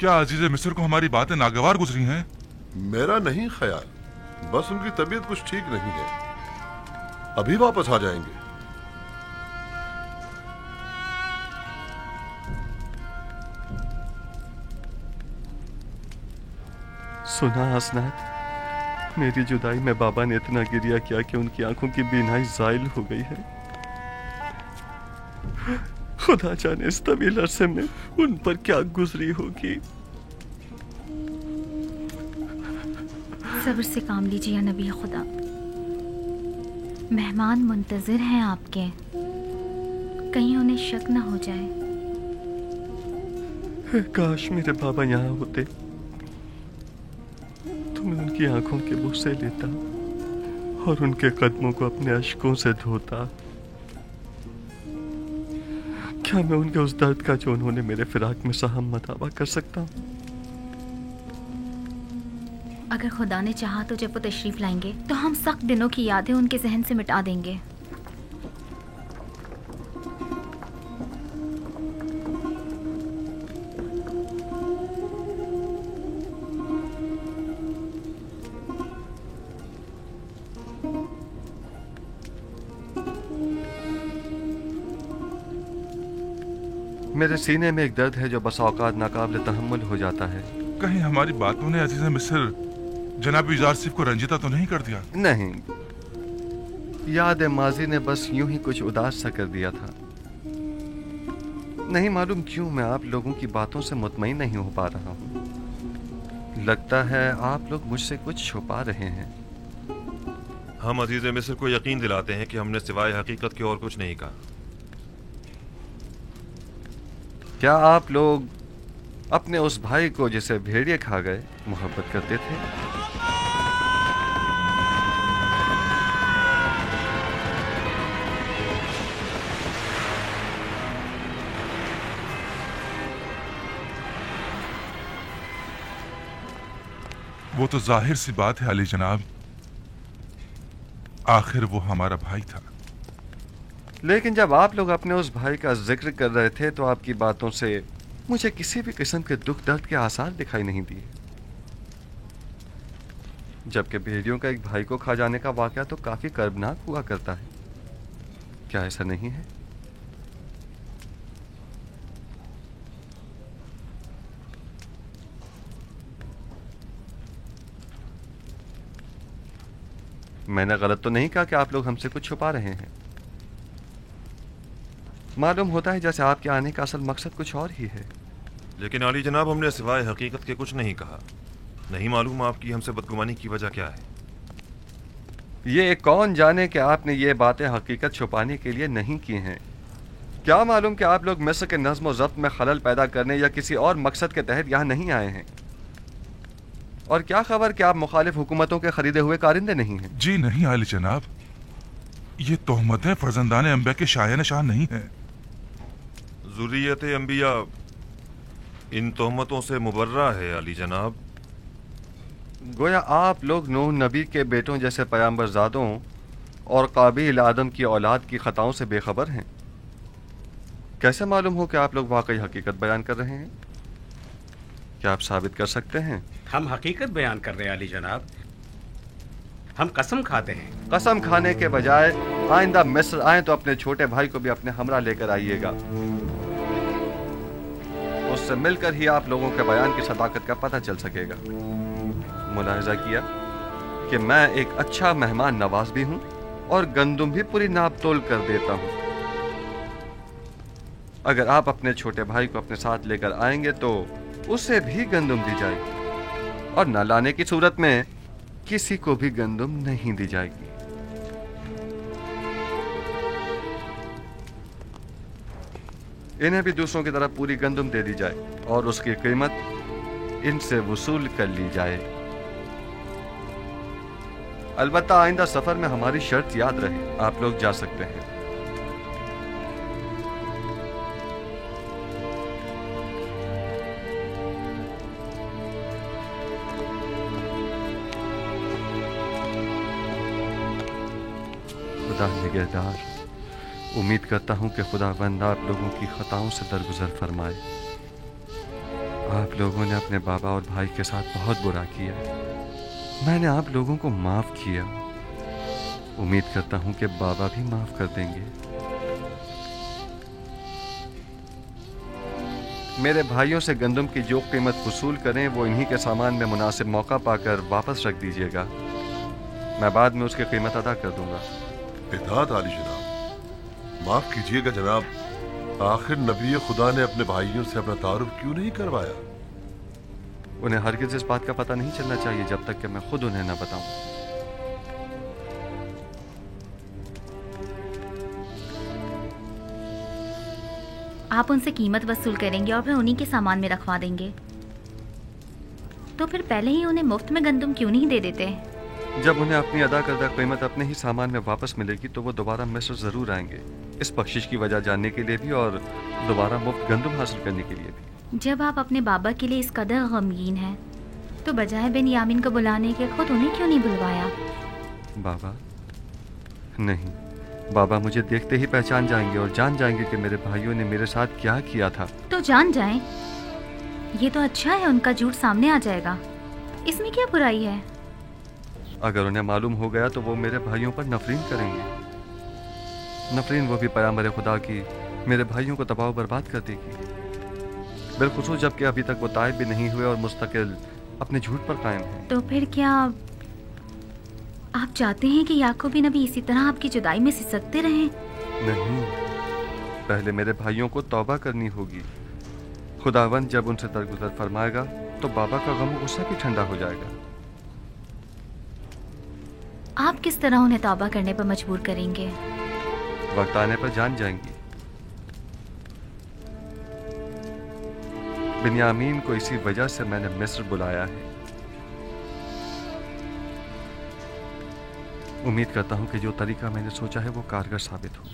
क्या अजीज मिस्र को हमारी बातें नागवार गुजरी हैं? मेरा नहीं ख्याल, बस उनकी तबीयत कुछ ठीक नहीं है। अभी वापस आ जाएंगे। सुना हसनैन, मेरी जुदाई में बाबा ने इतना गिरिया किया कि उनकी आंखों की बीनाई ज़ाइल हो गई है। खुदा जाने इस तवील अरसे में उन पर क्या गुजरी होगी। सब्र से काम लीजिए या नबी खुदा, मेहमान मुंतजिर हैं आपके, कहीं उन्हें शक न हो जाए। काश मेरे बाबा यहाँ होते तो मैं उनकी आंखों के बुस्से लेता और उनके कदमों को अपने अश्कों से धोता। क्या मैं उनके उस दर्द का जो उन्होंने मेरे फिराक में सहा मदावा कर सकता हूँ? अगर खुदा ने चाहा तो जब वो तशरीफ लाएंगे तो हम सख्त दिनों की यादें उनके जहन से मिटा देंगे। मेरे सीने में एक दर्द है जो बस औकात नाकाबिल तहम्मुल हो जाता है। कहीं हमारी बातों ने अजीज मिस्र जनाब यूजारसिफ को रंजिता तो नहीं कर दिया? नहीं, याद माजी ने बस यूं ही कुछ उदास सा कर दिया था। नहीं मालूम क्यों मैं आप लोगों की बातों से मुतमईन नहीं हो पा रहा हूँ। लगता है आप लोग मुझसे कुछ छुपा रहे हैं। हम अजीज मिस्र को यकीन दिलाते हैं कि हमने सिवाय हकीकत के और कुछ नहीं कहा। क्या आप लोग अपने उस भाई को जिसे भेड़िए खा गए मोहब्बत करते थे? वो तो जाहिर सी बात है अली जनाब, आखिर वो हमारा भाई था। लेकिन जब आप लोग अपने उस भाई का जिक्र कर रहे थे तो आपकी बातों से मुझे किसी भी किस्म के दुख दर्द के आसार दिखाई नहीं दिए। जबकि भेड़ियों का एक भाई को खा जाने का वाकया तो काफी कर्बनाक हुआ करता है। क्या ऐसा नहीं है? मैंने गलत तो नहीं कहा कि आप लोग हमसे कुछ छुपा रहे हैं? मालूम होता है जैसे आपके आने का असल मकसद कुछ और ही है। लेकिन आली जनाब, हमने सिवाय हकीकत के कुछ नहीं कहा। नहीं मालूम आपकी हमसे बदगुमानी की वजह क्या है। ये कौन जाने कि आपने ये बातें हकीकत छुपाने के लिए नहीं की हैं। क्या मालूम कि आप लोग मिस्र के नज़्म व ज़ब्त में खलल पैदा करने या किसी और मकसद के तहत यहाँ नहीं आए हैं। और क्या खबर कि आप मुखालिफ हुकूमतों के खरीदे हुए कारिंदे नहीं हैं। जी नहीं आली जनाब, ये तोहमतें फर्जंदान अंबिया के शायन शान नहीं है। ज़ुर्रियत अंबिया इन तोहमतों से मुबर्रा है अली जनाब। गोया आप लोग नूह नबी के बेटों जैसे पैगंबरज़ादों और काबिल आदम की औलाद की खताओं से बेखबर हैं। कैसे मालूम हो कि आप लोग वाकई हकीकत बयान कर रहे हैं? क्या आप साबित कर सकते हैं? हम हकीकत बयान कर रहे हैं अली जनाब। हम कसम खाते हैं। कसम खाने के बजाय आइंदा मिस्र आए तो अपने छोटे भाई को भी अपने हमरा लेकर आइएगा। उससे मिलकर ही आप लोगों के बयान की सदाकत का पता चल सकेगा। मुलाहिजा किया कि मैं एक अच्छा मेहमान नवाज भी हूं और गंदुम भी पूरी नाप तोल कर देता हूं। अगर आप अपने छोटे भाई को अपने साथ लेकर आएंगे तो उसे भी गंदुम दी जाएगी और न लाने की सूरत में किसी को भी गंदुम नहीं दी जाएगी। इन्हें भी दूसरों की तरह पूरी गंदुम दे दी जाए और उसकी कीमत इनसे वसूल कर ली जाए। अलबत्ता आइंदा सफर में हमारी शर्त याद रहे, आप लोग जा सकते हैं। खुदा निगहदार, उम्मीद करता हूं कि खुदावंद आप लोगों की खताओं से दरगुजर फरमाए। आप लोगों ने अपने बाबा और भाई के साथ बहुत बुरा किया। मैंने आप लोगों को माफ किया। उम्मीद करता हूं कि बाबा भी माफ कर देंगे। मेरे भाइयों से गंदम की जो कीमत वसूल करें वो इन्हीं के सामान में मुनासिब मौका पाकर वापस रख दीजिएगा। मैं बाद में उसकी कीमत अदा कर दूंगा। इताअत आली जनाब। माफ कीजिएगा जनाब, आखिर नबी खुदा ने अपने भाइयों से अपना तारुफ क्यों नहीं करवाया? उन्हें हरगिज़ इस बात का पता नहीं चलना चाहिए जब तक कि मैं खुद उन्हें न बताऊं। आप उनसे कीमत वसूल करेंगे और फिर उन्हीं के सामान में रखवा देंगे। तो फिर पहले ही उन्हें मुफ्त में गंदम क्यों नहीं दे देते? जब उन्हें अपनी अदा करदा कीमत अपने ही सामान में वापस मिलेगी तो वो दोबारा मिस्र जरूर आएंगे, इस बख्शिश की वजह जानने के लिए भी और दोबारा मुफ्त गंदम हासिल करने के लिए भी। जब आप अपने बाबा के लिए इस कदर गमगीन हैं तो बजाय बिन्यामीन को बुलाने के खुद उन्हें क्यों नहीं बुलवाया? बाबा नहीं, बाबा मुझे देखते ही पहचान जाएंगे और जान जाएंगे कि मेरे भाइयों ने मेरे साथ क्या किया था। तो जान जाएं। ये तो अच्छा है, उनका झूठ सामने आ जाएगा। इसमें क्या बुराई है? अगर उन्हें मालूम हो गया तो वो मेरे भाइयों पर नफरीन करेंगे। नफरीन वो भी पैगंबर खुदा की मेरे भाइयों को तबाह बर्बाद कर देगी, बिलखुसूस जबकि अभी तक वो ताइब भी नहीं हुए और मुस्तकिल अपने झूठ पर कायम हैं। तो फिर क्या आप चाहते हैं कि याकूब भी नबी इसी तरह आपकी जुदाई में सिसकते रहें? नहीं, पहले मेरे भाइयों को तौबा करनी होगी। खुदावंद जब उनसे दरगुजर फरमाएगा तो बाबा का गम गुस्सा भी ठंडा हो जाएगा। आप किस तरह उन्हें तौबा करने पर मजबूर करेंगे? वक्त आने पर जान जाएंगी। बिन्यामीन को इसी वजह से मैंने मिस्र बुलाया है। उम्मीद करता हूं कि जो तरीका मैंने सोचा है वो कारगर साबित हो।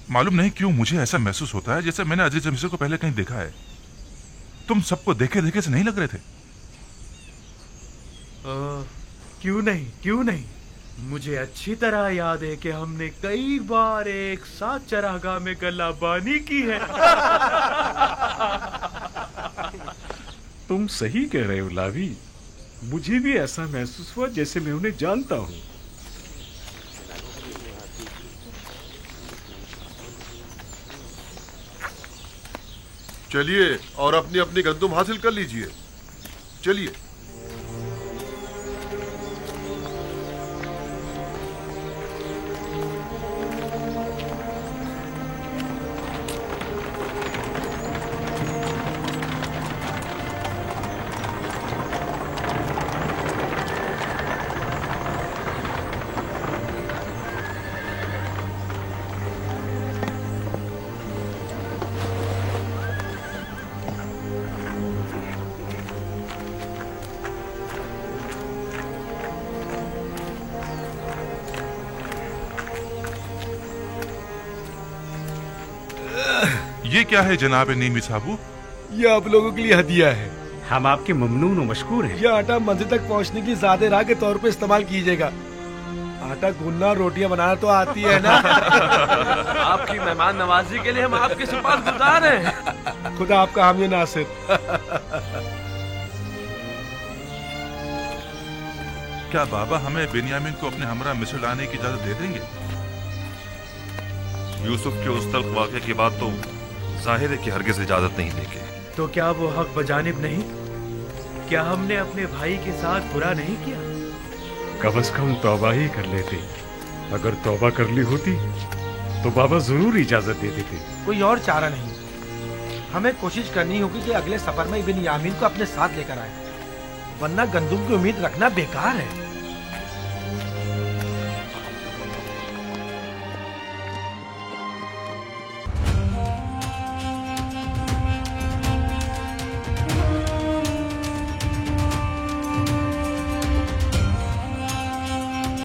मालूम नहीं क्यों मुझे ऐसा महसूस होता है जैसे मैंने अजीज मिस्र को पहले कहीं देखा है। तुम सबको देखे देखे से नहीं लग रहे थे? क्यों नहीं, मुझे अच्छी तरह याद है कि हमने कई बार एक साथ चरागाह में गल्लाबानी की है। तुम सही कह रहे हो लावी, मुझे भी ऐसा महसूस हुआ जैसे मैं उन्हें जानता हूँ। चलिए और अपनी अपनी गंदुम हासिल कर लीजिए। चलिए। ये क्या है जनाब नीमी साहबू? ये आप लोगों के लिए हदिया है। हम आपके ममनून और मशकूर हैं। यह आटा मंजिल तक पहुंचने की ज़्यादा राह के तौर पे इस्तेमाल कीजिएगा। आटा गूंदना रोटियां बनाना तो आती है ना। आपकी मेहमान नवाजी के लिए हम आपके शुक्रगुजार हैं। खुदा आपका हामी नासिर। क्या बाबा हमें बिन्यामीन को अपने हमरा मिस्र लाने की इजाजत दे देंगे? यूसुफ के उस तल्ख वाक़े के बाद तो जाहिर है कि हरगिज़ इजाजत नहीं देंगे। तो क्या वो हक बजानिब नहीं? क्या हमने अपने भाई के साथ बुरा नहीं किया? कम से कम तौबा ही कर लेते। अगर तौबा कर ली होती तो बाबा जरूर इजाजत दे देते। कोई और चारा नहीं, हमें कोशिश करनी होगी कि अगले सफर में बिन्यामीन को अपने साथ लेकर आए, वरना गंदुम की उम्मीद रखना बेकार है।